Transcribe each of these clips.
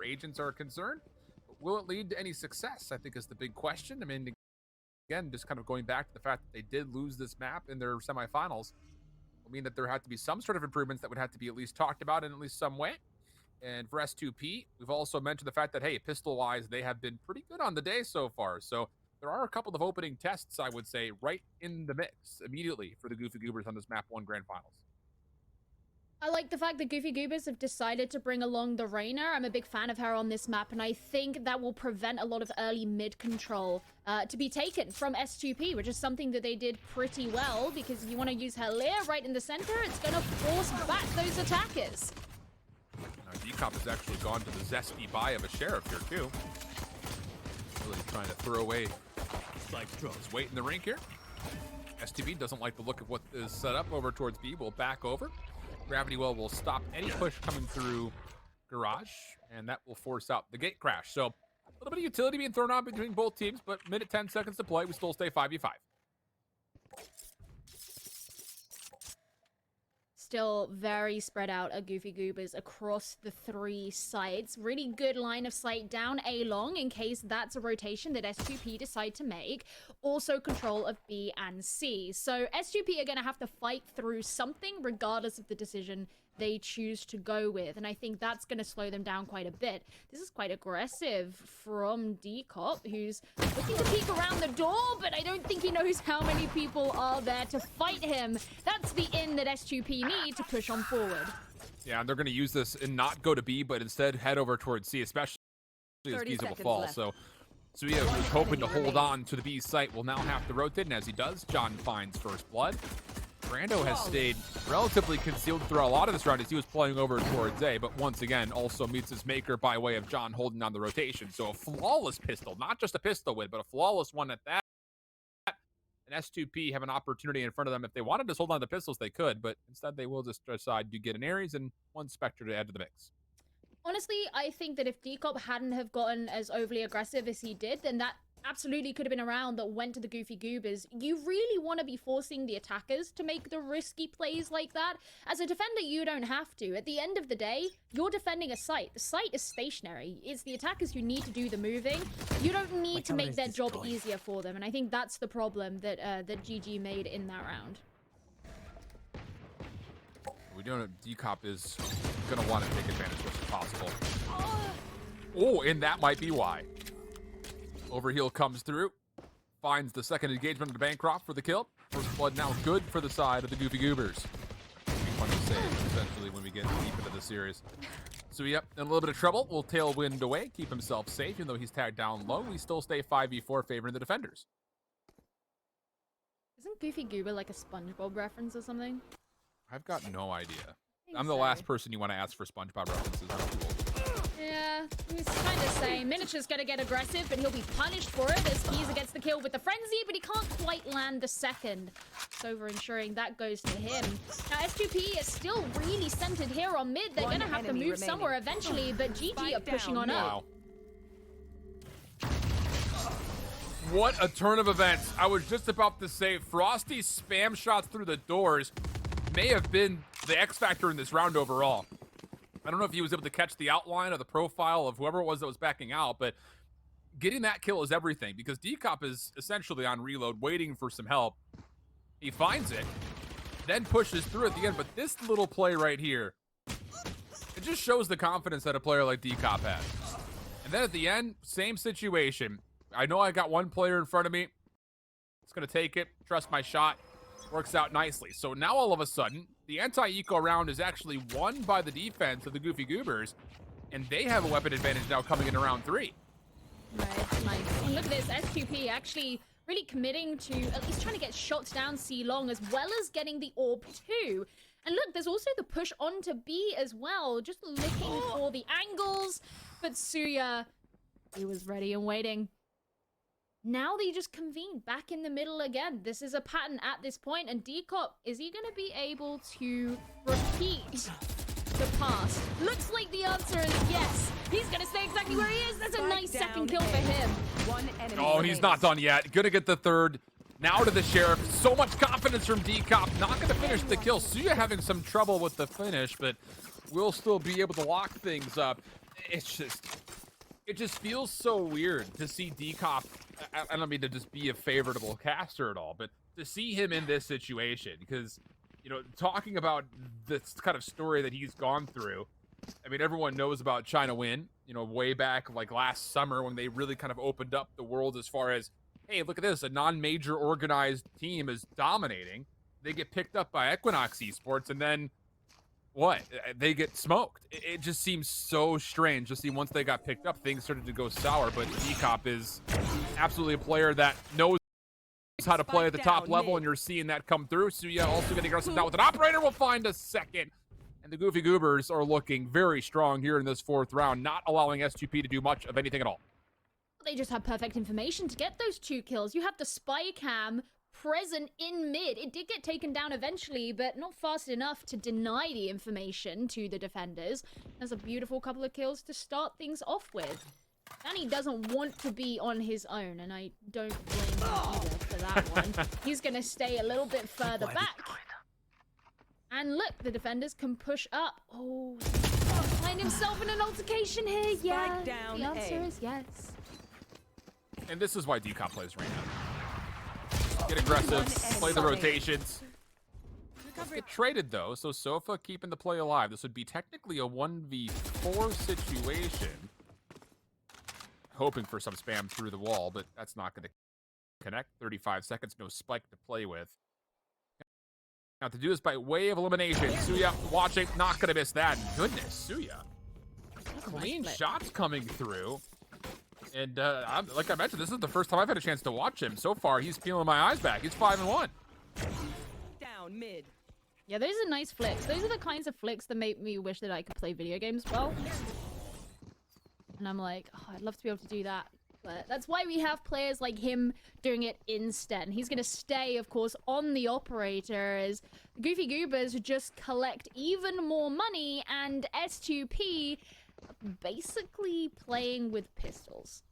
agents are concerned. Will it lead to any success, I think, is the big question. I mean, again, just kind of going back to the fact that they did lose this map in their semifinals will mean that there had to be some sort of improvements that would have to be at least talked about in at least some way. And for S2P, we've also mentioned the fact that, hey, pistol-wise, they have been pretty good on the day so far. So there are a couple of opening tests, I would say, right in the mix immediately for the Goofy Goobers on this Map 1 Grand Finals. I like the fact that Goofy Goobers have decided to bring along the Reyna. I'm a big fan of her on this map, and I think that will prevent a lot of early mid control to be taken from S2P, which is something that they did pretty well, because if you want to use her Lear right in the center, it's going to force back those attackers. Decop has actually gone to the zesty buy of a Sheriff here, too. Really trying to throw away his weight in the rink here. S2P doesn't like the look of what is set up over towards B. Will back over. Gravity Well will stop any push coming through Garage, and that will force out the gate crash. So a little bit of utility being thrown on between both teams, but minute 10 seconds to play. We still stay 5v5. Still very spread out at Goofy Goobers across the 3 sites. Really good line of sight down A long in case that's a rotation that S2P decide to make. Also control of B and C. So S2P are going to have to fight through something regardless of the decision they choose to go with. And I think that's going to slow them down quite a bit. This is quite aggressive from Decop, who's looking to peek around the door, but I don't think he knows how many people are there to fight him. That's the in that S2P need to push on forward. Yeah, and they're going to use this and not go to B, but instead head over towards C, especially as Giza will fall. Left. So Suya, who's hoping to hold on to the B site, will now have to rotate, and as he does, John finds first blood. Brando has stayed relatively concealed throughout a lot of this round as he was playing over towards A, but once again also meets his maker by way of John holding on the rotation. So a flawless pistol, not just a pistol win, but a flawless one at that. And S2P have an opportunity in front of them. If they wanted to hold on to the pistols, they could, but instead they will just decide to get an Ares and one Spectre to add to the mix. Honestly, I think that if Decop hadn't have gotten as overly aggressive as he did, then that absolutely could have been a round that went to the Goofy Goobers. You really want to be forcing the attackers to make the risky plays like that. As a defender, you don't have to. At the end of the day, you're defending a site. The site is stationary. It's the attackers who need to do the moving. You don't need to make their job easier for them. And I think that's the problem that that GG made in that round. We know Decop is going to want to take advantage of as possible. Oh, and that might be why. Overheal comes through, finds the second engagement of the Bancroft for the kill. First blood now good for the side of the Goofy Goobers. Fun to say, essentially, when we get deep into the series. So, yep, in a little bit of trouble. Will tailwind away, keep himself safe. Even though he's tagged down low, we still stay 5v4 favoring the defenders. Isn't Goofy Goober like a SpongeBob reference or something? I've got no idea. I'm the last person you want to ask for SpongeBob references. I'm too old. Yeah, he's kind of saying Miniature's gonna get aggressive, but he'll be punished for it as Giza gets the kill with the Frenzy, but he can't quite land the second. So we're ensuring that goes to him. Now, S2P is still really centered here on mid. They're gonna have to move somewhere eventually, but GG are pushing on up. What a turn of events. I was just about to say, Frosty's spam shots through the doors may have been the X factor in this round overall. I don't know if he was able to catch the outline or the profile of whoever it was that was backing out, but getting that kill is everything because Decop is essentially on reload, waiting for some help. He finds it, then pushes through at the end, but this little play right here, it just shows the confidence that a player like Decop has. And then at the end, same situation. I know I got one player in front of me. It's going to take it, trust my shot. Works out nicely. So now all of a sudden, the anti-eco round is actually won by the defense of the Goofy Goobers, and they have a weapon advantage now coming in round 3. Right, nice. And look at this, S2P actually really committing to at least trying to get shots down C long as well as getting the orb too. And look, there's also the push onto B as well, just looking for the angles. But Suya, he was ready and waiting. Now they just convene back in the middle again. This is a pattern at this point, and Decop, is he going to be able to repeat the pass? Looks like the answer is yes. He's going to stay exactly where he is. That's a nice second kill for him. Oh, he's not done yet. Gonna get the third. Now to the Sheriff. So much confidence from Decop. Not going to finish the kill. Suya having some trouble with the finish, but will still be able to lock things up. it just feels so weird to see Decop. I don't mean to just be a favorable caster at all, but to see him in this situation, because, you know, talking about this kind of story that he's gone through, I mean, everyone knows about China Win, you know, way back like last summer when they really kind of opened up the world as far as, hey, look at this, a non-major organized team is dominating. They get picked up by Equinox Esports, and then what? They get smoked. It just seems so strange to see once they got picked up, things started to go sour, but Decop is absolutely a player that knows how to play at the top level, and you're seeing that come through. Suya also getting aggressive now with an operator. We'll find a second. And the Goofy Goobers are looking very strong here in this 4th round, not allowing S2P to do much of anything at all. They just have perfect information to get those 2 kills. You have the spy cam present in mid. It did get taken down eventually, but not fast enough to deny the information to the defenders. There's a beautiful couple of kills to start things off with. Danny doesn't want to be on his own, and I don't blame him either for that one. He's going to stay a little bit further back. And look, the defenders can push up. Oh, find himself in an altercation here. Yeah, the answer is yes. And this is why Decop plays Reyna. Get aggressive, play the rotations. Get traded though, so Sofa keeping the play alive. This would be technically a 1v4 situation. Hoping for some spam through the wall, but that's not going to connect. 35 seconds, no spike to play with. Now to do this by way of elimination. Suya watching, not going to miss that. Goodness, Suya. Clean shots coming through. And like I mentioned, this is the first time I've had a chance to watch him. So far, he's peeling my eyes back. He's 5-1. Down mid. Yeah, those are nice flicks. Those are the kinds of flicks that make me wish that I could play video games well. And I'm like, oh, I'd love to be able to do that. But that's why we have players like him doing it instead. And he's going to stay, of course, on the operator as Goofy Goobers just collect even more money, and S2P basically playing with pistols.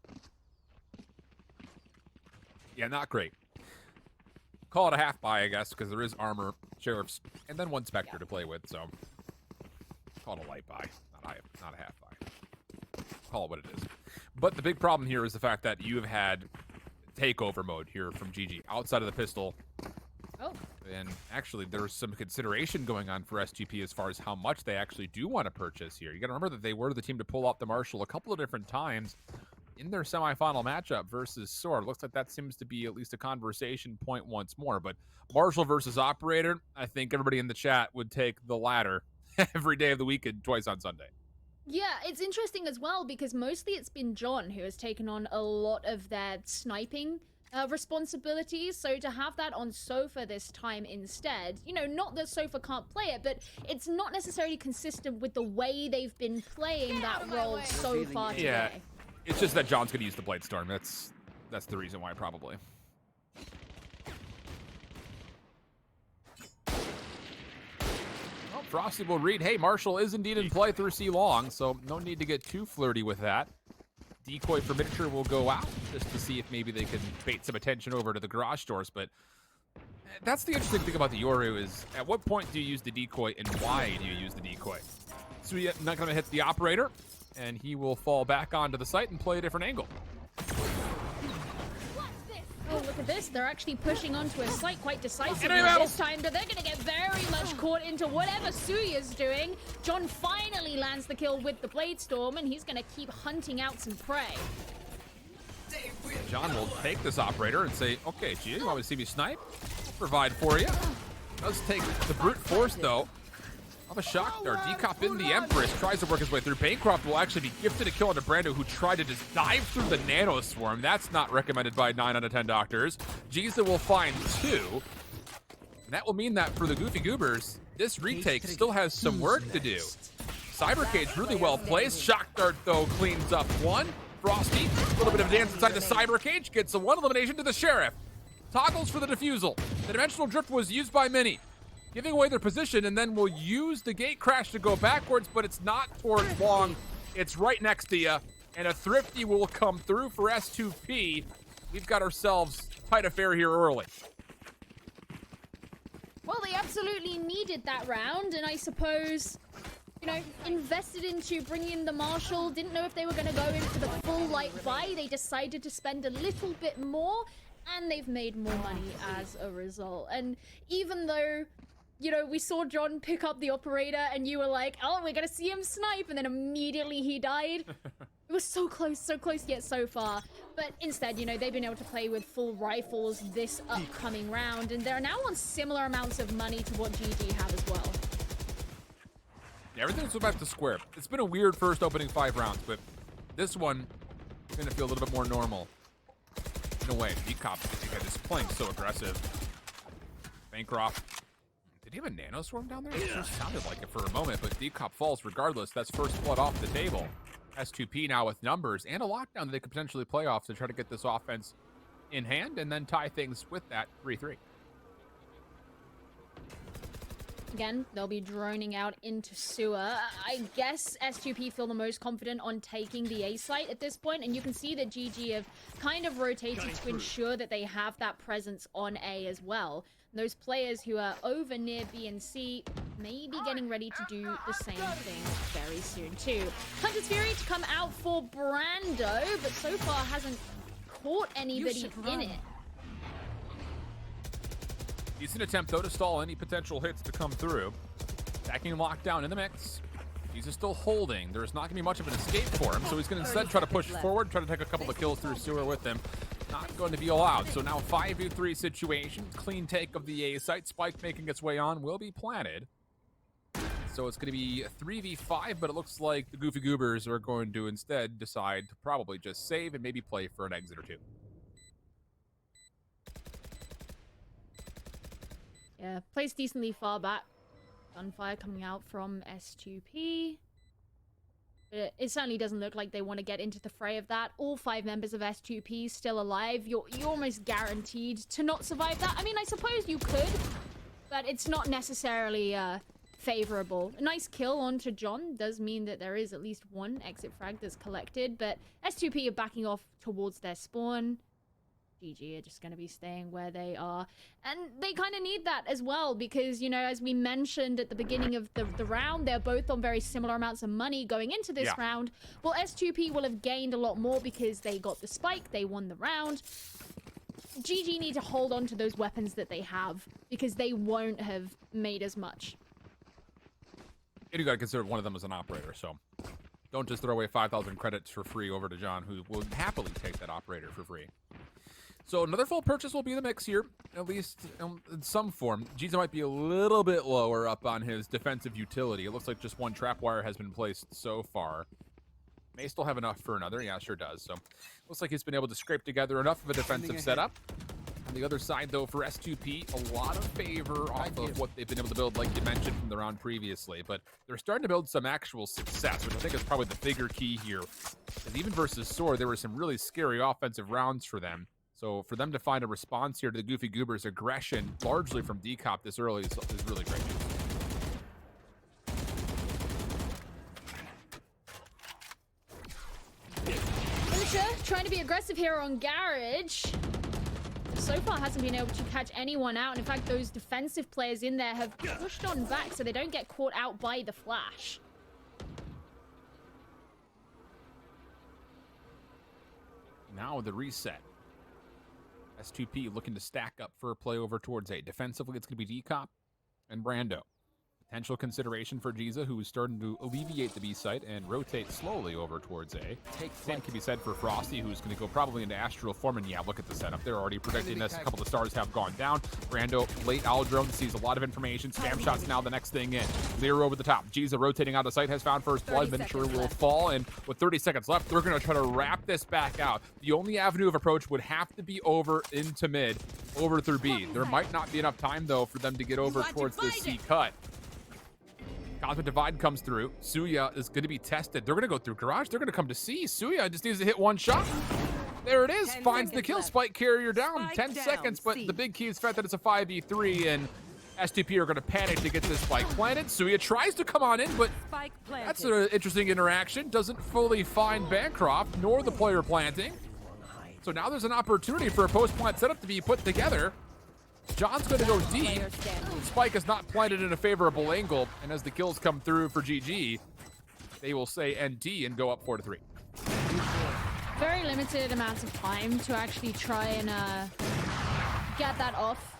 Yeah, not great. Call it a half buy, I guess, because there is armor, sheriffs, and then 1 Spectre to play with, so call it a light buy, not a half buy. Call it what it is. But the big problem here is the fact that you have had takeover mode here from GG outside of the pistol. Oh. And actually, there's some consideration going on for S2P as far as how much they actually do want to purchase here. You got to remember that they were the team to pull off the Marshall a couple of different times in their semifinal matchup versus Sword. Looks like that seems to be at least a conversation point once more. But Marshall versus Operator, I think everybody in the chat would take the latter every day of the week and twice on Sunday. Yeah, it's interesting as well because mostly it's been John who has taken on a lot of their sniping responsibilities. So to have that on Sofa this time instead, you know, not that Sofa can't play it, but it's not necessarily consistent with the way they've been playing that role so far today. Yeah, it's just that John's going to use the Blade Storm. That's the reason why, probably. Frosty will read, hey, Marshall is indeed in play through C long, so no need to get too flirty with that. Decoy for miniature will go out just to see if maybe they can bait some attention over to the garage doors, but that's the interesting thing about the Yoru is at what point do you use the decoy and why do you use the decoy? So you're not going to hit the operator, and he will fall back onto the site and play a different angle. Oh, look at this. They're actually pushing onto a site quite decisively this time, but they're going to get very much caught into whatever Suya's doing. John finally lands the kill with the Blade Storm, and he's going to keep hunting out some prey. John will take this operator and say, okay, G, you want to see me snipe? I'll provide for you. Does take the brute force, though, of a shock dart. Decop in the Empress tries to work his way through. Bancroft will actually be gifted a kill onto Brando, who tried to just dive through the Nano Swarm. That's not recommended by 9 out of 10 doctors. Giza will find 2. And that will mean that for the Goofy Goobers, this retake still has some work to do. Cybercage really well placed. Shock dart, though, cleans up 1. Frosty, a little bit of dance inside the Cybercage, gets a 1 elimination to the Sheriff. Toggles for the defusal. The Dimensional Drift was used by Mini, giving away their position, and then we'll use the gate crash to go backwards, but it's not towards long. It's right next to you, and a Thrifty will come through for S2P. We've got ourselves tight affair here early. Well, they absolutely needed that round, and I suppose you know, invested into bringing in the Marshal, didn't know if they were going to go in for the full light buy. They decided to spend a little bit more, and they've made more money as a result. And even though, you know, we saw John pick up the operator and you were like, oh, we're going to see him snipe, and then immediately he died. It was so close yet so far. But instead, you know, they've been able to play with full rifles this upcoming round, and they're now on similar amounts of money to what GG have as well. Yeah, everything's back to square. It's been a weird first opening 5 rounds, but this one is going to feel a little bit more normal. In a way, Decop just playing so aggressive. Bancroft. Did he have a nano swarm down there? It sure sounded like it for a moment, but Decop falls regardless. That's first blood off the table. S2P now with numbers and a lockdown that they could potentially play off to try to get this offense in hand and then tie things with that 3-3. Again, they'll be droning out into sewer. I guess S2P feel the most confident on taking the A site at this point, and you can see that GG have kind of rotated to ensure that they have that presence on A as well. And those players who are over near B and C may be getting ready to do the same thing very soon too. Hunter's Fury to come out for Brando, but so far hasn't caught anybody in it. Decent attempt, though, to stall any potential hits to come through. Attacking lockdown in the mix. He's still holding. There's not going to be much of an escape for him, so he's going to instead try to push forward, try to take a couple of kills through sewer with him. Not going to be allowed. So now 5v3 situation. Clean take of the A site. Spike making its way on will be planted. So it's going to be a 3v5, but it looks like the Goofy Goobers are going to instead decide to probably just save and maybe play for an exit or two. Yeah, plays decently far back. Gunfire coming out from S2P. But it certainly doesn't look like they want to get into the fray of that. All 5 members of S2P still alive. You're almost guaranteed to not survive that. I mean, I suppose you could, but it's not necessarily favorable. A nice kill onto John does mean that there is at least one exit frag that's collected, but S2P are backing off towards their spawn. GG are just going to be staying where they are. And they kind of need that as well because, you know, as we mentioned at the beginning of the round, they're both on very similar amounts of money going into this round. Well, S2P will have gained a lot more because they got the spike, they won the round. GG need to hold on to those weapons that they have because they won't have made as much. And you got to consider one of them as an operator, so don't just throw away 5,000 credits for free over to John, who will happily take that operator for free. So another full purchase will be in the mix here, at least in some form. Giza might be a little bit lower up on his defensive utility. It looks like just one trap wire has been placed so far. May still have enough for another. Yeah, sure does. So looks like he's been able to scrape together enough of a defensive setup. On the other side, though, for S2P, a lot of favor off of what they've been able to build, like you mentioned from the round previously. But they're starting to build some actual success, which I think is probably the bigger key here. And even versus Sword, there were some really scary offensive rounds for them. So for them to find a response here to the Goofy Goobers' aggression, largely from Decop this early, is really great news. Militia trying to be aggressive here on Garage. So far hasn't been able to catch anyone out. And in fact, those defensive players in there have pushed on back so they don't get caught out by the flash. Now the reset. S2P looking to stack up for a play over towards A. Defensively, it's going to be Decop and Brando. Potential consideration for Giza, who is starting to alleviate the B site and rotate slowly over towards A. Same can be said for Frosty, who's going to go probably into Astral form. And yeah, look at the setup. They're already predicting this. A couple of stars have gone down. Brando, late Aldrone, sees a lot of information. Spam shots now the next thing in. Lear over the top. Giza rotating out of sight, has found first blood. Miniature will fall. And with 30 seconds left, they're going to try to wrap this back out. The only avenue of approach would have to be over into mid, over through B. There might not be enough time, though, for them to get over towards this C cut. Cosmic Divide comes through. Suya is going to be tested. They're going to go through Garage. They're going to come to C. Suya just needs to hit one shot. There it is. Finds the kill. Spike carrier down. 10 seconds, but the big key is the fact that it's a 5v3, and S2P are going to panic to get this spike planted. Suya tries to come on in, but that's an interesting interaction. Doesn't fully find Bancroft, nor the player planting. So now there's an opportunity for a post-plant setup to be put together. John's going to go deep. Player standing. Spike is not planted in a favorable angle, and as the kills come through for GG, they will say NT and go up 4-3. Very limited amounts of time to actually try and get that off,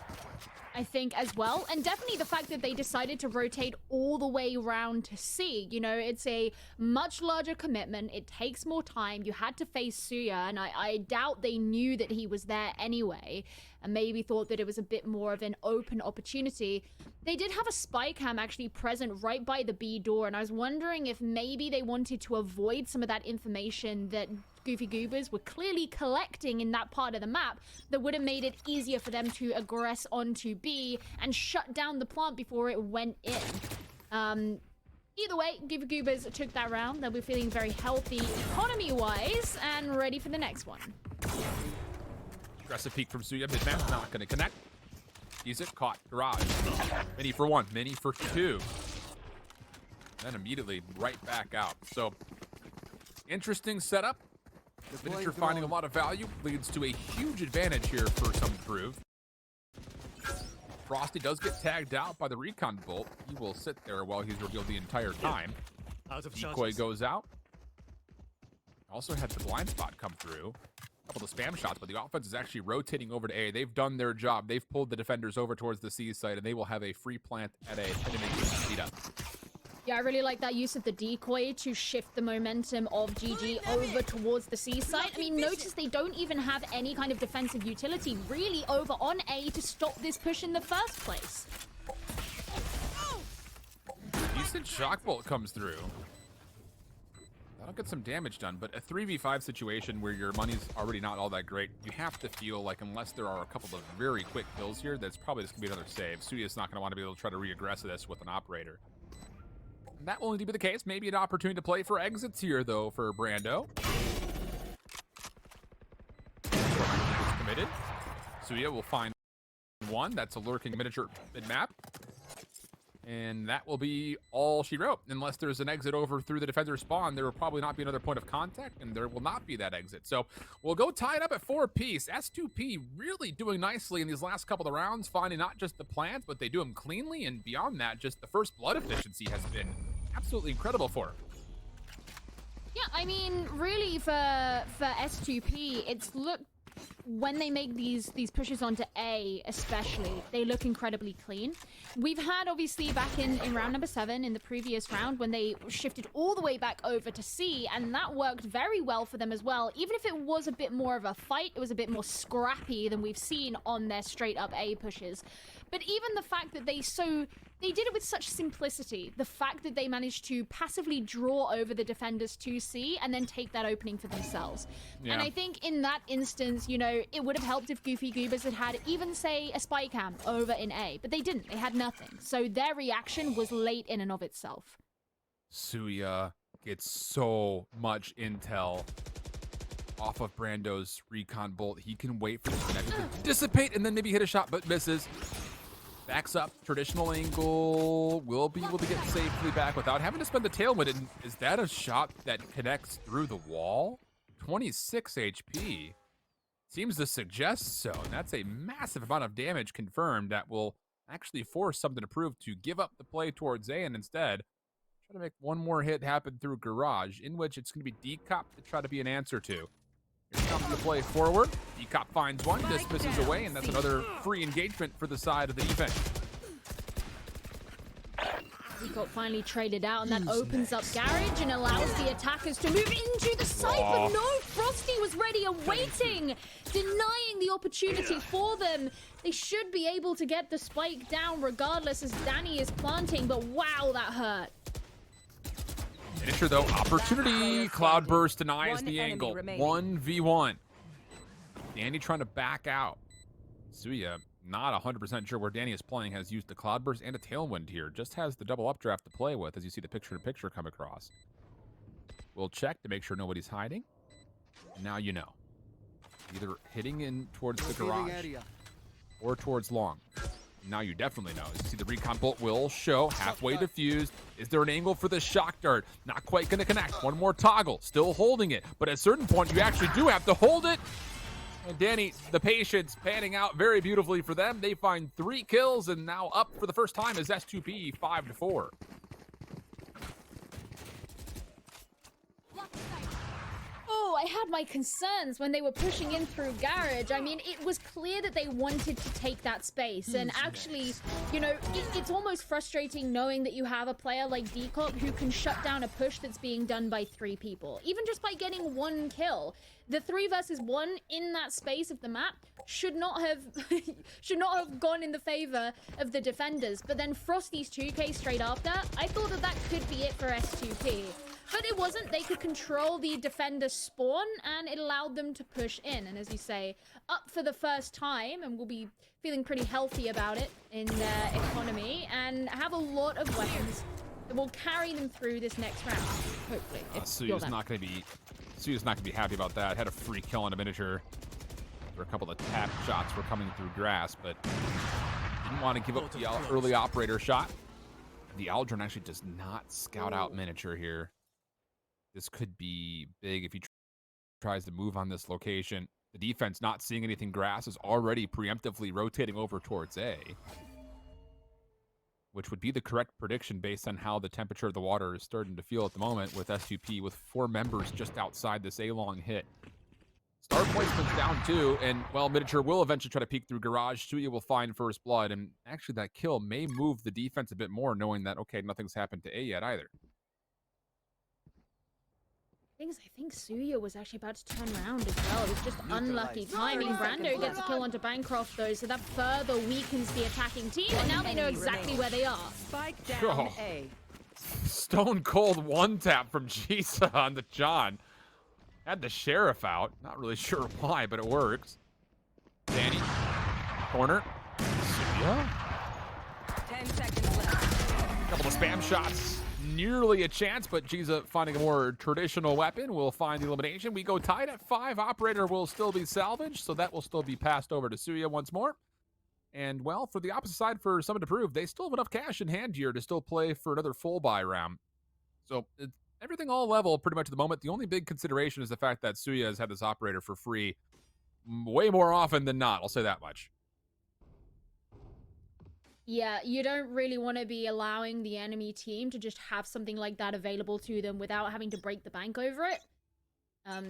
I think, as well. And definitely the fact that they decided to rotate all the way around to C. You know, it's a much larger commitment. It takes more time. You had to face Suya, and I doubt they knew that he was there anyway, and maybe thought that it was a bit more of an open opportunity. They did have a spy cam actually present right by the B door, and I was wondering if maybe they wanted to avoid some of that information that Goofy Goobers were clearly collecting in that part of the map that would have made it easier for them to aggress onto B and shut down the plant before it went in. Either way, Goofy Goobers took that round. They'll be feeling very healthy economy-wise and ready for the next one. Aggressive peek from Suya. Mid-map not going to connect. He's it. Caught. Garage. Mini for 1. Mini for 2. Then immediately right back out. So, interesting setup. The miniature finding a lot of value leads to a huge advantage here for some to prove. Frosty does get tagged out by the recon bolt. He will sit there while he's revealed the entire time. Decoy goes out. Also had the blind spot come through. A couple of spam shots, but the offense is actually rotating over to A. They've done their job. They've pulled the defenders over towards the C side, and they will have a free plant at A to make this speed up. Yeah, I really like that use of the decoy to shift the momentum of GG over towards the C side. I mean, notice they don't even have any kind of defensive utility really over on A to stop this push in the first place. Decent shock bolt comes through. That'll get some damage done, but a 3v5 situation where your money's already not all that great, you have to feel like unless there are a couple of very quick kills here, that's probably just going to be another save. Suya's not going to want to be able to try to re-aggress this with an operator. And that will only be the case. Maybe an opportunity to play for exits here, though, for Brando. Committed. Suya will find one. That's a lurking miniature mid-map. And that will be all she wrote. Unless there's an exit over through the defender spawn, there will probably not be another point of contact, and there will not be that exit. So we'll go tie it up at 4-piece. S2P really doing nicely in these last couple of rounds, finding not just the plants, but they do them cleanly, and beyond that, just the first blood efficiency has been absolutely incredible for her. Yeah, I mean, really for S2P, it's looked, when they make these pushes onto A especially, they look incredibly clean. We've had, obviously, back in round number 7, in the previous round, when they shifted all the way back over to C, and that worked very well for them as well. Even if it was a bit more of a fight, it was a bit more scrappy than we've seen on their straight-up A pushes. But even the fact that they did it with such simplicity, the fact that they managed to passively draw over the defenders to C and then take that opening for themselves. Yeah. And I think in that instance, you know, it would have helped if Goofy Goobers had even, say, a spy cam over in A, but they didn't. They had nothing. So their reaction was late in and of itself. Suya gets so much intel off of Brando's recon bolt. He can wait for the connection to dissipate and then maybe hit a shot, but misses. Backs up, traditional angle, will be able to get safely back without having to spend the tailwind. And is that a shot that connects through the wall? 26 HP. Seems to suggest so. And that's a massive amount of damage confirmed that will actually force something to prove to give up the play towards A and instead try to make one more hit happen through Garage, in which it's going to be Decop to try to be an answer to. Here comes the play forward. Decop finds one, dismisses away, and that's another free engagement for the side of the defense. Decop finally traded out, and that opens up Garage and allows the attackers to move into the site, but no, Frosty was ready and waiting, denying the opportunity for them. They should be able to get the spike down regardless as Danny is planting, but wow, that hurt. Finisher though, opportunity. Cloudburst denies the angle. 1v1. Danny trying to back out. Suya, not 100% sure where Danny is playing, has used the Cloudburst and a Tailwind here. Just has the double updraft to play with as you see the picture-to-picture come across. We'll check to make sure nobody's hiding. And now you know. Either hitting in towards the garage or towards long. Now you definitely know. As you see the recon bolt will show halfway diffused. Is there an angle for the shock dart? Not quite going to connect. One more toggle. Still holding it. But at a certain point, you actually do have to hold it. And Danny, the patience panning out very beautifully for them. They find 3 kills and now up for the first time as S2P 5-4. Oh, I had my concerns when they were pushing in through garage. I mean, it was clear that they wanted to take that space. And actually, you know, it's almost frustrating knowing that you have a player like Decop who can shut down a push that's being done by 3 people. Even just by getting 1 kill. The 3 versus 1 in that space of the map should not have gone in the favor of the defenders. But then Frosty's 2K straight after, I thought that could be it for S2P. But it wasn't. They could control the defender spawn, and it allowed them to push in. And as you say, up for the first time, and we'll be feeling pretty healthy about it in economy, and have a lot of weapons that will carry them through this next round, hopefully. Suya's not going to be happy about that. Had a free kill on a miniature. There were a couple of tap shots were coming through grass, but didn't want to give up the early operator shot. The Aldrin actually does not scout out miniature here. This could be big if he tries to move on this location. The defense not seeing anything grass is already preemptively rotating over towards A, which would be the correct prediction based on how the temperature of the water is starting to feel at the moment with S2P with 4 members just outside this A-long hit. Star placement's down 2, and, well, miniature will eventually try to peek through garage. Suya will find first blood, and actually that kill may move the defense a bit more, knowing that, okay, nothing's happened to A yet either. I think Suya was actually about to turn around as well. It was just unlucky timing. Brando gets a kill onto Bancroft though, so that further weakens the attacking team, and now they know exactly where they are. Spike down A. Stone cold 1-tap from Jisa on the John. Had the sheriff out. Not really sure why, but it works. Danny. Corner. Suya. 10 seconds left. Couple of spam shots. Nearly a chance, but Jiza finding a more traditional weapon will find the elimination. We go tied at 5. Operator will still be salvaged, so that will still be passed over to Suya once more. And, well, for the opposite side, for Summon to Prove, they still have enough cash in hand here to still play for another full buy round. So, everything all level pretty much at the moment. The only big consideration is the fact that Suya has had this operator for free way more often than not. I'll say that much. Yeah, you don't really want to be allowing the enemy team to just have something like that available to them without having to break the bank over it.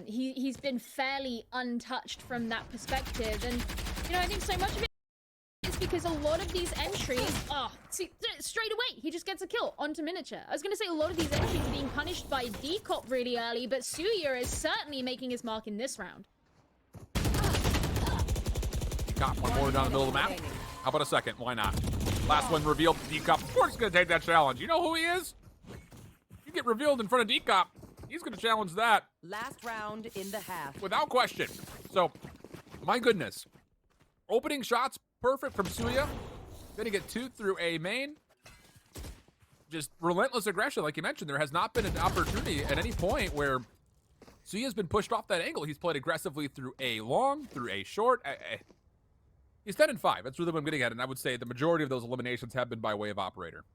He's been fairly untouched from that perspective, and you know, I think so much of it is because a lot of these entries, see, straight away he just gets a kill onto miniature. I was gonna say a lot of these entries are being punished by Decop really early, but Suya is certainly making his mark in this round. Got one more down the middle of the map. How about a second? Why not? Last one revealed. Decop, of course, is going to take that challenge. You know who he is? You get revealed in front of Decop, he's going to challenge that. Last round in the half. Without question. So, my goodness. Opening shots, perfect from Suya. Going to get 2 through A main. Just relentless aggression, like you mentioned. There has not been an opportunity at any point where Suya's been pushed off that angle. He's played aggressively through A long, through A short. He's 10-5. That's really what I'm getting at, and I would say the majority of those eliminations have been by way of operator.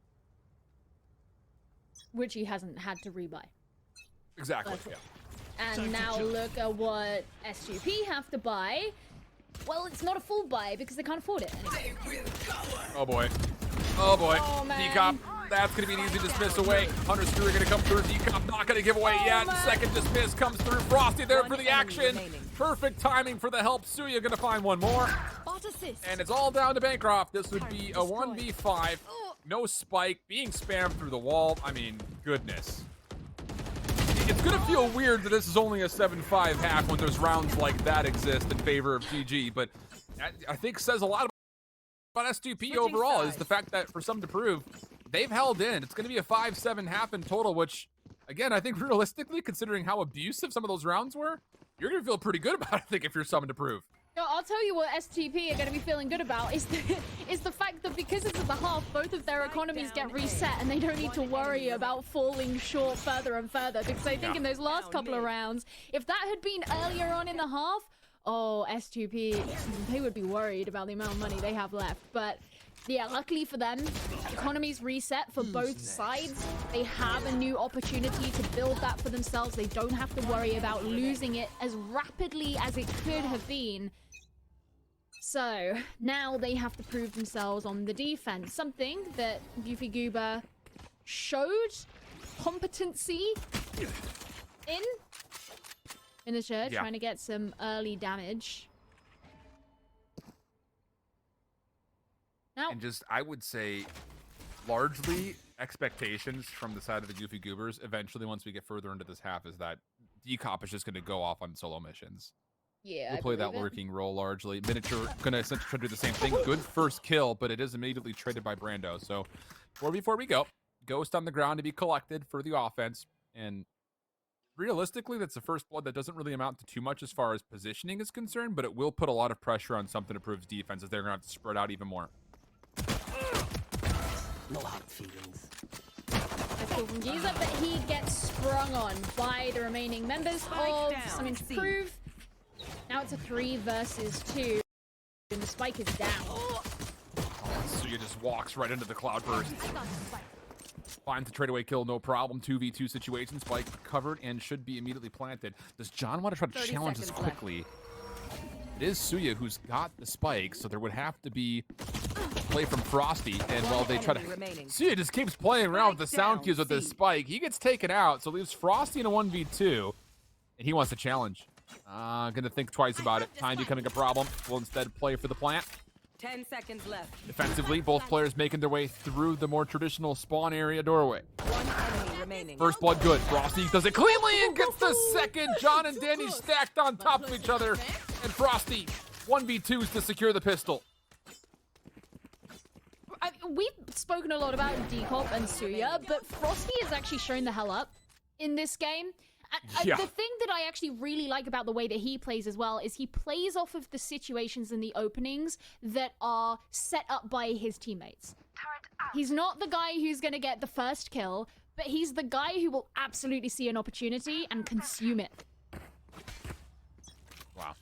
Which he hasn't had to rebuy. Exactly, yeah. And now look at what S2P have to buy. Well, it's not a full buy because they can't afford it anymore. Oh boy. Oh boy. Oh, man. Decop, that's going to be an easy dismiss away. Hunter Screw going to come through. Decop not going to give away yet. Man. Second dismiss comes through. Frosty there for the action. Perfect timing for the help. Suya going to find one more. And it's all down to Bancroft. This would be a 1v5. No spike. Being spammed through the wall. I mean, goodness. It's going to feel weird that this is only a 7-5 half when there's rounds like that exist in favor of GG. But I think says a lot about S2P overall is the fact that for Summon to Prove, they've held in. It's going to be a 5-7 half in total, which, again, I think realistically, considering how abusive some of those rounds were, you're going to feel pretty good about it, I think, if you're Summon to Prove. No, I'll tell you what STP are going to be feeling good about is the fact that because it's at the half, both of their economies get reset and they don't need to worry about falling short further and further. Because I think in those last couple of rounds, if that had been earlier on in the half, oh, S2P, they would be worried about the amount of money they have left. But Yeah, luckily for them, economy's reset for both sides. They have a new opportunity to build that for themselves. They don't have to worry about losing it as rapidly as it could have been. So now they have to prove themselves on the defense. Something that Goofy Goober showed competency in the church, trying to get some early damage. Now, And just, I would say, largely expectations from the side of the Goofy Goobers, eventually once we get further into this half, is that Decop is just going to go off on solo missions. yeah, We'll play that lurking role largely. Miniature going to essentially try to do the same thing. Good first kill, but it is immediately traded by Brando. So before we go, Ghost on the ground to be collected for the offense. And realistically, that's the first blood that doesn't really amount to too much as far as positioning is concerned, but it will put a lot of pressure on Something Improved's defense as they're going to have to spread out even more. No hard feelings. Nice call from Giza, but he gets sprung on by the remaining members of Something to Prove. Now it's a 3 versus 2, and the spike is down. So you just walks right into the cloudburst. Finds the tradeaway kill, no problem. 2v2 situation. Spike covered and should be immediately planted. Does John want to try to challenge this quickly? It is Suya who's got the spike, so there would have to be play from Frosty. And while they try to... Suya just keeps playing around with the sound cues with this spike. He gets taken out, so leaves Frosty in a 1v2. And he wants to challenge. Gonna think twice about it. Time becoming a problem. Will instead play for the plant. 10 seconds left. Defensively, both players making their way through the more traditional spawn area doorway. One enemy remaining. First blood good. Frosty does it cleanly and gets the second. John and Danny stacked on top of each other. And Frosty 1v2s to secure the pistol. We've spoken a lot about Decop and Suya, but Frosty has actually shown the hell up in this game. Yeah. The thing that I actually really like about the way that he plays as well is he plays off of the situations and the openings that are set up by his teammates. He's not the guy who's going to get the first kill, but he's the guy who will absolutely see an opportunity and consume it. Wow.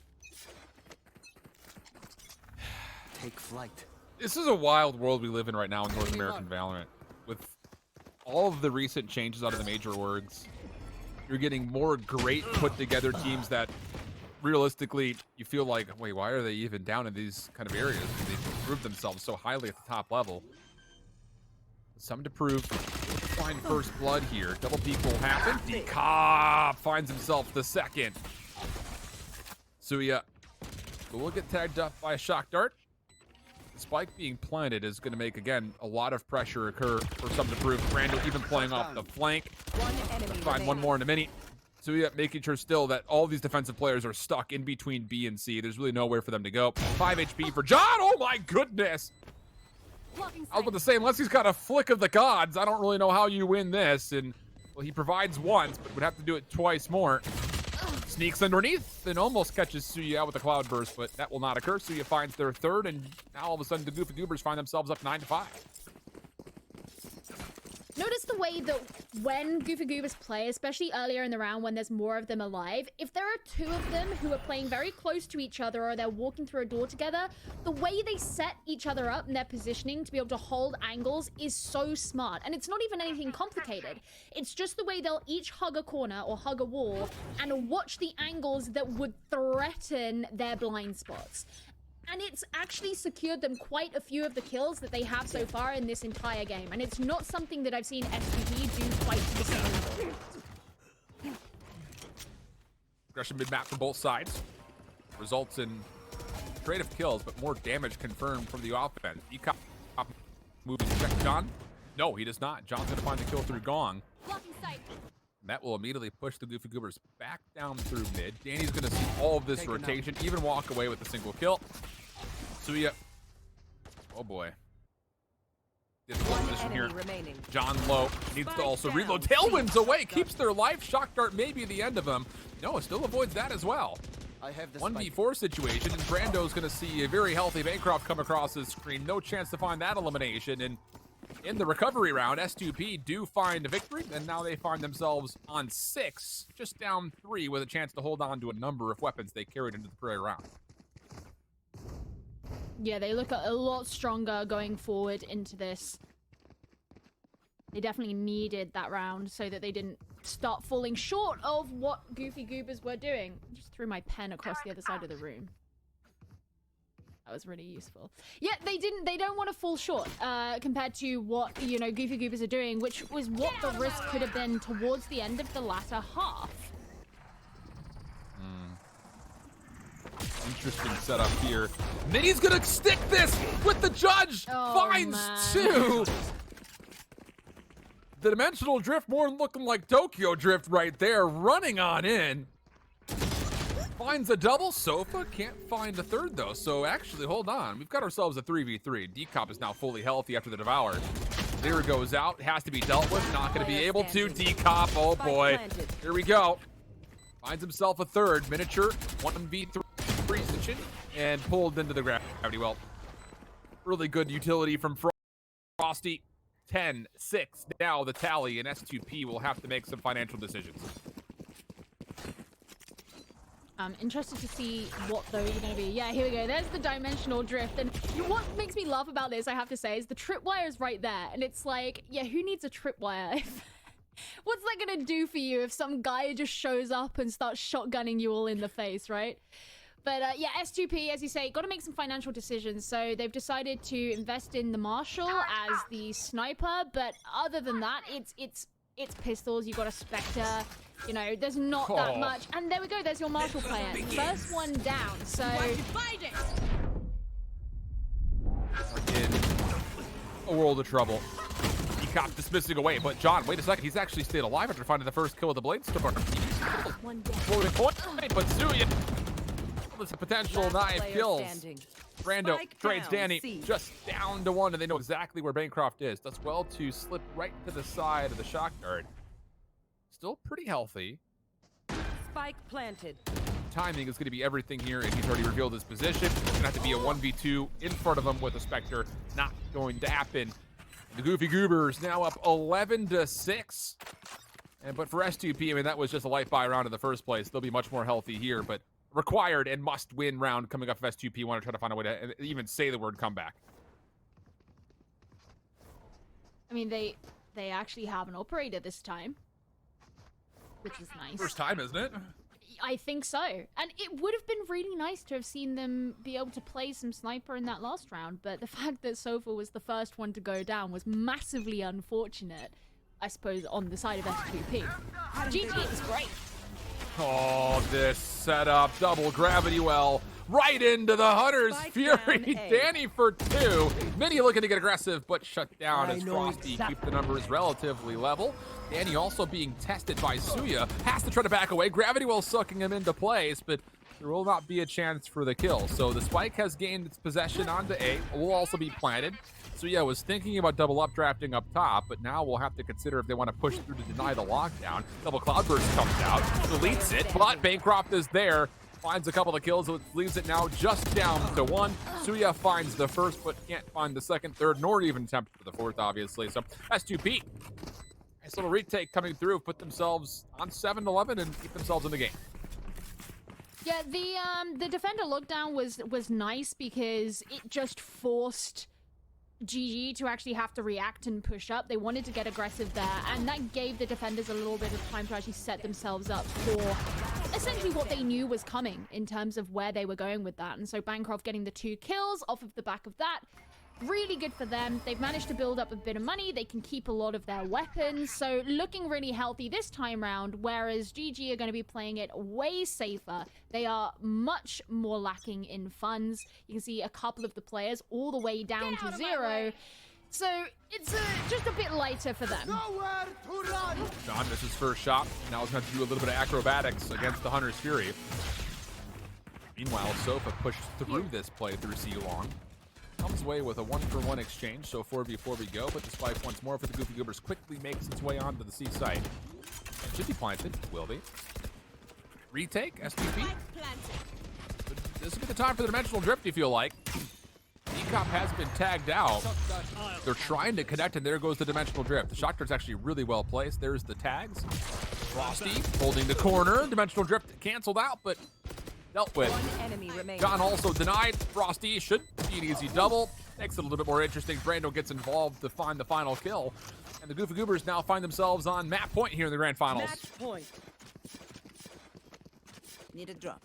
Take flight. This is a wild world we live in right now in North American Valorant. With all of the recent changes out of the major orgs, you're getting more great put-together teams that, realistically, you feel like, wait, why are they even down in these kind of areas? They've proved themselves so highly at the top level. Something to prove. Find first blood here. Double peek will happen. Decop finds himself the second. Suya will get tagged up by a shock dart. The spike being planted is going to make, again, a lot of pressure occur for Something to Prove. Brando even playing off the flank. One enemy Find one more in a minute. Suya making sure still that all these defensive players are stuck in between B and C. There's really nowhere for them to go. 5 HP for John. Oh my goodness. I was about to say, unless he's got a flick of the gods, I don't really know how you win this. And, well, he provides once, but would have to do it twice more. Sneaks underneath and almost catches Suya out with a cloud burst, but that will not occur. Suya finds their third, and now all of a sudden the Goofy Goobers find themselves up 9-5. Notice the way that when Goofy Goobers play, especially earlier in the round when there's more of them alive, if there are 2 of them who are playing very close to each other or they're walking through a door together, the way they set each other up and their positioning to be able to hold angles is so smart. And it's not even anything complicated. It's just the way they'll each hug a corner or hug a wall and watch the angles that would threaten their blind spots. And it's actually secured them quite a few of the kills that they have so far in this entire game. And it's not something that I've seen SVP do quite to the same level. Aggression mid-map from both sides. Results in trade of kills, but more damage confirmed from the offense. Decop moving to check John. No, he does not. John's going to find the kill through Gong. And that will immediately push the Goofy Goobers back down through mid. Danny's going to see all of this rotation, even walk away with a single kill. Suya. Oh boy. Difficult position here. John low. Needs to also reload. Tailwinds away. Keeps their life. Shock dart may be the end of them. No, it still avoids that as well. 1v4 situation, and Brando's going to see a very healthy Bancroft come across his screen. No chance to find that elimination. And in the recovery round, S2P do find a victory, and now they find themselves on 6, just down 3, with a chance to hold on to a number of weapons they carried into the prior round. Yeah, they look a lot stronger going forward into this. They definitely needed that round so that they didn't start falling short of what Goofy Goobers were doing. I just threw my pen across the other side of the room. That was really useful. Yeah, they don't want to fall short compared to what, you know, Goofy Goobers are doing, which was what the risk could have been towards the end of the latter half. Interesting setup here. Mini's gonna stick this with the judge. Oh, Finds man. 2. The dimensional drift more looking like Tokyo drift right there, running on in. Finds a double. Sofa can't find a third though, so actually, hold on. We've got ourselves a 3v3. Decop is now fully healthy after the devour. There goes out, has to be dealt with, not gonna be able to. Decop, oh boy. Here we go. Finds himself a third. Miniature, 1v3 position, and pulled into the gravity well. Really good utility from Frosty. 10-6 now the tally, and S2P will have to make some financial decisions. I'm interested to see what those are going to be. Yeah, here we go. There's the dimensional drift. And what makes me laugh about this, I have to say, is the tripwire is right there. And it's like, yeah, who needs a tripwire? What's that going to do for you if some guy just shows up and starts shotgunning you all in the face, right? But yeah, S2P, as you say, got to make some financial decisions. So they've decided to invest in the Marshal as the sniper. But other than that, it's pistols. You've got a Spectre. You know, there's not that much. And there we go. There's your Marshal player. First one down. So in a world of trouble. Decop dismissing away, but John, wait a second. He's actually stayed alive after finding the first kill with the Blade Storm. Floating point, but Zuya. There's a potential 9 kills. Brando trades Danny just down to 1, and they know exactly where Bancroft is. Does well to slip right to the side of the shock guard. Still pretty healthy. Spike planted. Timing is going to be everything here, and he's already revealed his position. It's going to have to be a 1v2 in front of him with a Spectre. Not going to happen. The Goofy Goobers now up 11-6. But for S2P, I mean, that was just a light buy round in the first place. They'll be much more healthy here, but required and must-win round coming up if S2P want to try to find a way to even say the word comeback. I mean, they actually have an operator this time, which is nice. First time, isn't it? I think so. And it would have been really nice to have seen them be able to play some sniper in that last round, but the fact that Sofa was the first one to go down was massively unfortunate, I suppose, on the side of S2P. GG is great. Oh, this setup, double gravity well, right into the Hunter's Fury. Danny for 2. Mini looking to get aggressive, but shut down as Frosty keep the numbers relatively level. Danny also being tested by Suya, has to try to back away. Gravity well sucking him into place, but there will not be a chance for the kill. So the spike has gained its possession onto A, will also be planted. So yeah, was thinking about double up drafting up top, but now we'll have to consider if they want to push through to deny the lockdown. Double Cloudburst comes out, deletes it, but Bancroft is there, finds a couple of kills, so it leaves it now just down to 1. Suya finds the first, but can't find the second, third, nor even attempt for the fourth, obviously. So S2P, nice little retake coming through, put themselves on 7-11 and keep themselves in the game. Yeah, the defender lockdown was nice because it just forced GG to actually have to react and push up. They wanted to get aggressive there, and that gave the defenders a little bit of time to actually set themselves up for essentially what they knew was coming in terms of where they were going with that. And so Bancroft getting the 2 kills off of the back of that, really good for them. They've managed to build up a bit of money. They can keep a lot of their weapons, so looking really healthy this time round, whereas GG are going to be playing it way safer. They are much more lacking in funds. You can see a couple of the players all the way down to 0. So it's just a bit lighter for them. John misses first shot. Now he's going to do a little bit of acrobatics against the Hunter's Fury. Meanwhile, Sofa pushed through this play through C-Long. Comes away with a 1-for-1 exchange, so 4v4 we go, but the spike once more for the Goofy Goobers quickly makes its way onto the C site. Should be planted, will be. Retake, SPP. This will be the time for the dimensional drift, you feel like. Decop has been tagged out. They're trying to connect, and there goes the dimensional drift. The shotgun's actually really well placed. There's the tags. Frosty holding the corner. Dimensional drift canceled out, but dealt with. One enemy remaining. John also denied. Frosty should be an easy double. Makes it a little bit more interesting. Brando gets involved to find the final kill. And the Goofy Goobers now find themselves on map point here in the grand finals. Match point. Need a drop.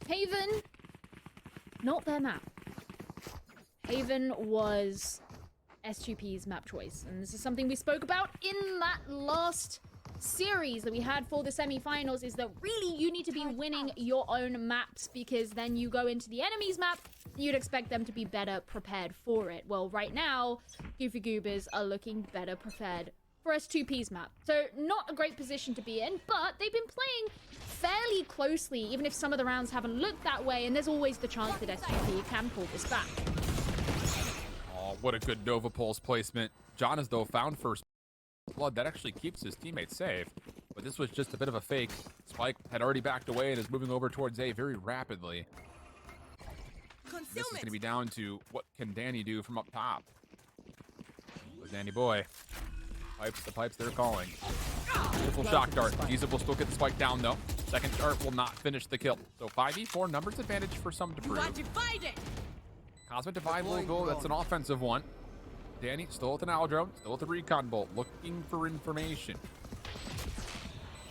Haven, not their map. Haven was S2P's map choice, and this is something we spoke about in that last series that we had for the semi-finals, is that really you need to be winning your own maps, because then you go into the enemy's map, you'd expect them to be better prepared for it. Well, right now, Goofy Goobers are looking better prepared for S2P's map. So not a great position to be in, but they've been playing fairly closely, even if some of the rounds haven't looked that way, and there's always the chance that S2P can pull this back. Oh, what a good Nova Pulse placement. John has, though, found first blood. That actually keeps his teammates safe. But this was just a bit of a fake. Spike had already backed away and is moving over towards A very rapidly. This is going to be down to what can Danny do from up top. But Danny boy. Pipes, the pipes they're calling. Beautiful shock dart. Giza will still get the spike down, though. Second dart will not finish the kill. So 5v4, numbers advantage for some to prove. Cosmic Divide will go. That's an offensive one. Danny still with an Owl Drone, still with a recon bolt, looking for information.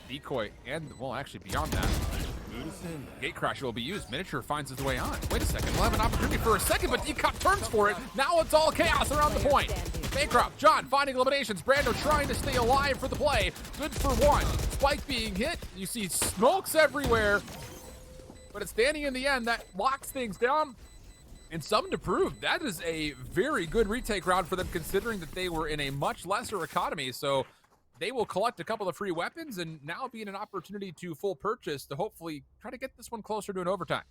Decoy, and, well, actually beyond that, Gatecrasher will be used. Miniature finds his way on. Wait a second, we'll have an opportunity for a second, but Decop turns for it. Now it's all chaos around the point. Bancroft, John finding eliminations. Brando trying to stay alive for the play. Good for one. Spike being hit. You see smokes everywhere. But it's Danny in the end that locks things down. And something to prove. That is a very good retake round for them, considering that they were in a much lesser economy. So they will collect a couple of free weapons and now be in an opportunity to full purchase to hopefully try to get this one closer to an overtime.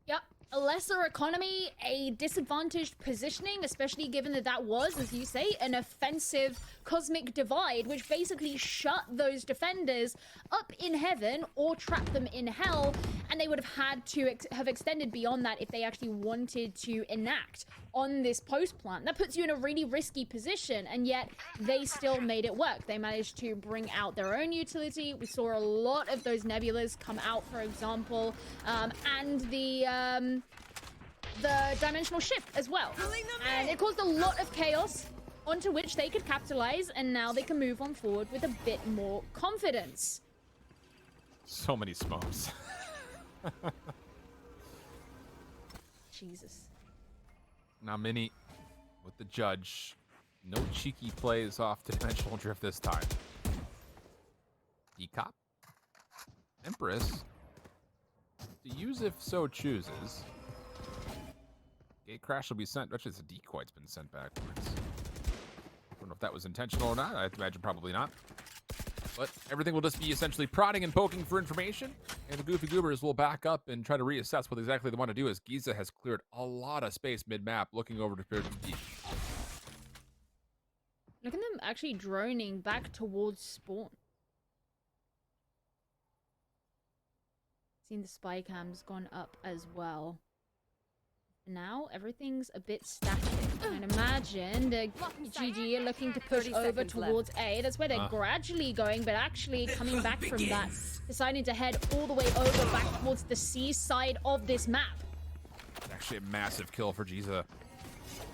Yep. A lesser economy, a disadvantaged positioning, especially given that that was, as you say, an offensive cosmic divide, which basically shut those defenders up in heaven or trapped them in hell, and they would have had to have extended beyond that if they actually wanted to enact on this post plant. That puts you in a really risky position, and yet they still made it work. They managed to bring out their own utility. We saw a lot of those nebulas come out, for example, and the dimensional shift as well. And it caused a lot of chaos onto which they could capitalize, and now they can move on forward with a bit more confidence. So many smokes. Jesus. Now Mini with the judge. No cheeky plays off the dimensional drift this time. Decop. Empress. To use if so chooses. Gate crash will be sent. Actually, it's a decoy. It's been sent backwards. I don't know if that was intentional or not. I'd imagine probably not. But everything will just be essentially prodding and poking for information. And the Goofy Goobers will back up and try to reassess what exactly they want to do, as Giza has cleared a lot of space mid-map, looking over to B. Look at them actually droning back towards spawn. Seen the spy cams gone up as well. Now everything's a bit static. And imagine the GG are looking to push over towards A. That's where they're gradually going, but actually coming back from that, deciding to head all the way over back towards the C side of this map. Actually a massive kill for Giza.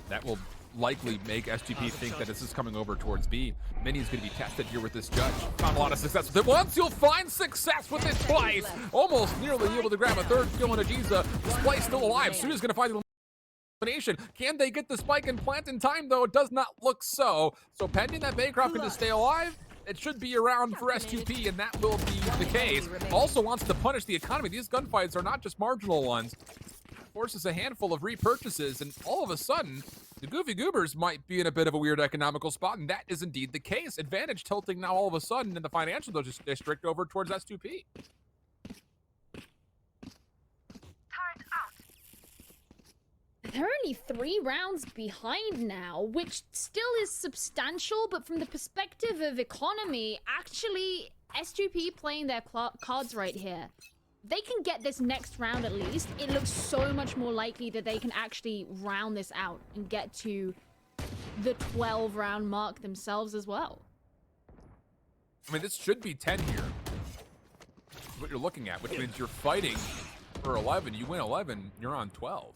That will likely make S2P think that this is coming over towards B. Mini's going to be tested here with this judge. Found a lot of success with it. Once you'll find success with this splice, almost nearly able to grab a third kill into Giza. Splice still alive. Suda's going to find the elimination. Can they get the spike and plant in time, though? It does not look so. So pending that Bancroft can just stay alive, it should be around for S2P, and that will be the case. Also wants to punish the economy. These gunfights are not just marginal ones. Forces a handful of repurchases, and all of a sudden, the Goofy Goobers might be in a bit of a weird economical spot, and that is indeed the case. Advantage tilting now all of a sudden in the financial district over towards S2P. They're only 3 rounds behind now, which still is substantial, but from the perspective of economy, actually, S2P playing their cards right here. They can get this next round at least. It looks so much more likely that they can actually round this out and get to the 12-round mark themselves as well. I mean, this should be 10 here. what you're looking at, which means you're fighting for 11. You win 11, you're on 12.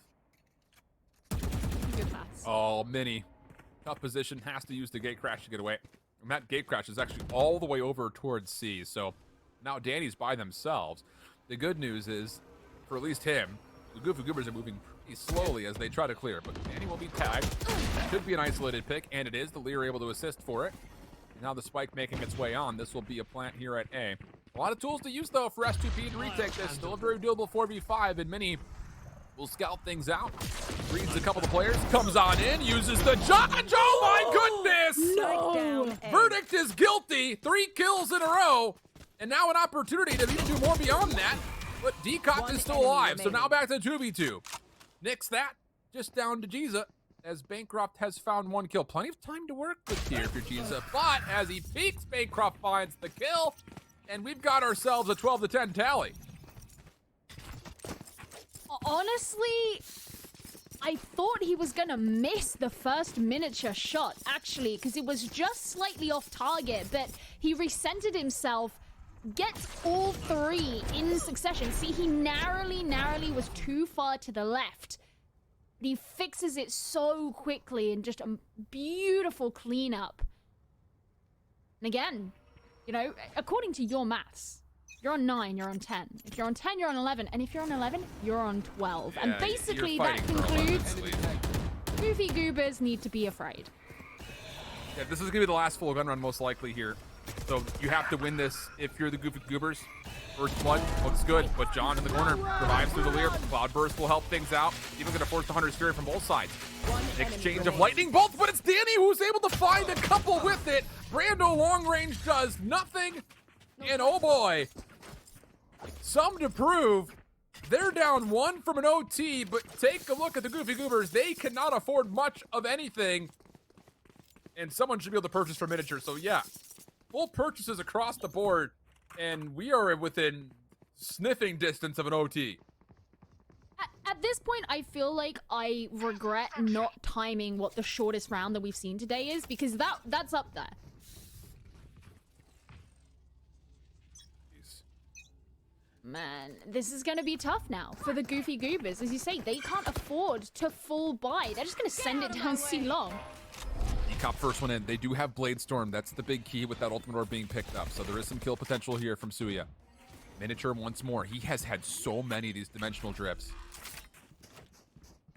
Good pass. Oh, Mini. Tough position, has to use the gate crash to get away. And that gate crash is actually all the way over towards C, so now Danny's by themselves. The good news is, for at least him, the Goofy Goobers are moving pretty slowly as they try to clear, but Danny will be tagged. Could be an isolated pick, and it is. The Lear able to assist for it. And now the spike making its way on. This will be a plant here at A. A lot of tools to use, though, for S2P to retake this. Still a very doable 4v5, and Mini will scout things out. Reads a couple of players, comes on in, uses the judge. Oh my goodness! Strike down A. Verdict is guilty. 3 kills in a row. And now an opportunity to even do more beyond that. But Decop One is still enemy alive. So remaining. now back to 2v2. Nix that. Just down to Jiza. As Bancroft has found 1 kill. Plenty of time to work with here for Jiza. But as he peeks, Bancroft finds the kill. And we've got ourselves a 12-10 tally. Honestly, I thought he was gonna miss the first miniature shot, actually, because it was just slightly off target, but he recentered himself, gets all 3 in succession. See, he narrowly was too far to the left. He fixes it so quickly and just a beautiful cleanup. And again, you know, according to your maths, you're on 9, you're on 10. If you're on 10, you're on 11. And if you're on 11, you're on 12. Yeah, and basically you're that fighting for 11 concludes at least. Goofy Goobers need to be afraid. Yeah, this is going to be the last full gun run most likely here. So you have to win this if you're the Goofy Goobers. First blood looks good, but John in the corner revives through the Lear. Cloud Burst will help things out. Even going to force the Hunter's Fury from both sides. Exchange of lightning bolts, but it's Danny who's able to find a couple with it. Brando long range does nothing. And oh boy, some to prove. They're down 1 from an OT, but take a look at the Goofy Goobers. They cannot afford much of anything. And someone should be able to purchase for miniature. So yeah, full purchases across the board. And we are within sniffing distance of an OT. At this point, I feel like I regret not timing what the shortest round that we've seen today is, because that's up there. Man, this is going to be tough now for the Goofy Goobers. As you say, they can't afford to full buy. They're just going to send it down C-long. Decop first one in. They do have Blade Storm. That's the big key with that Ultimate Orb being picked up. So there is some kill potential here from Suya. Miniature once more. He has had so many of these dimensional drifts.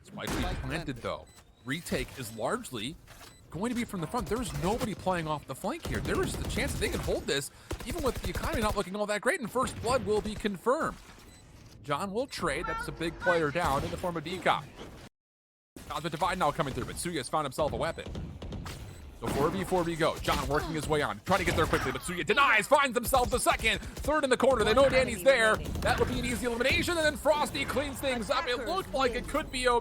Spike will be planted though. Retake is largely going to be from the front. There is nobody playing off the flank here. There is the chance that they can hold this, even with the economy not looking all that great, and first blood will be confirmed. John will trade. That's a big player down in the form of Decop. Cosmic Divide now coming through, but Suya has found himself a weapon. So 4v4v go. John working his way on, trying to get there quickly, but Suya denies, finds himself the second. Third in the corner, they know Danny's there. That would be an easy elimination, and then Frosty cleans things up. It looked like it could be okay.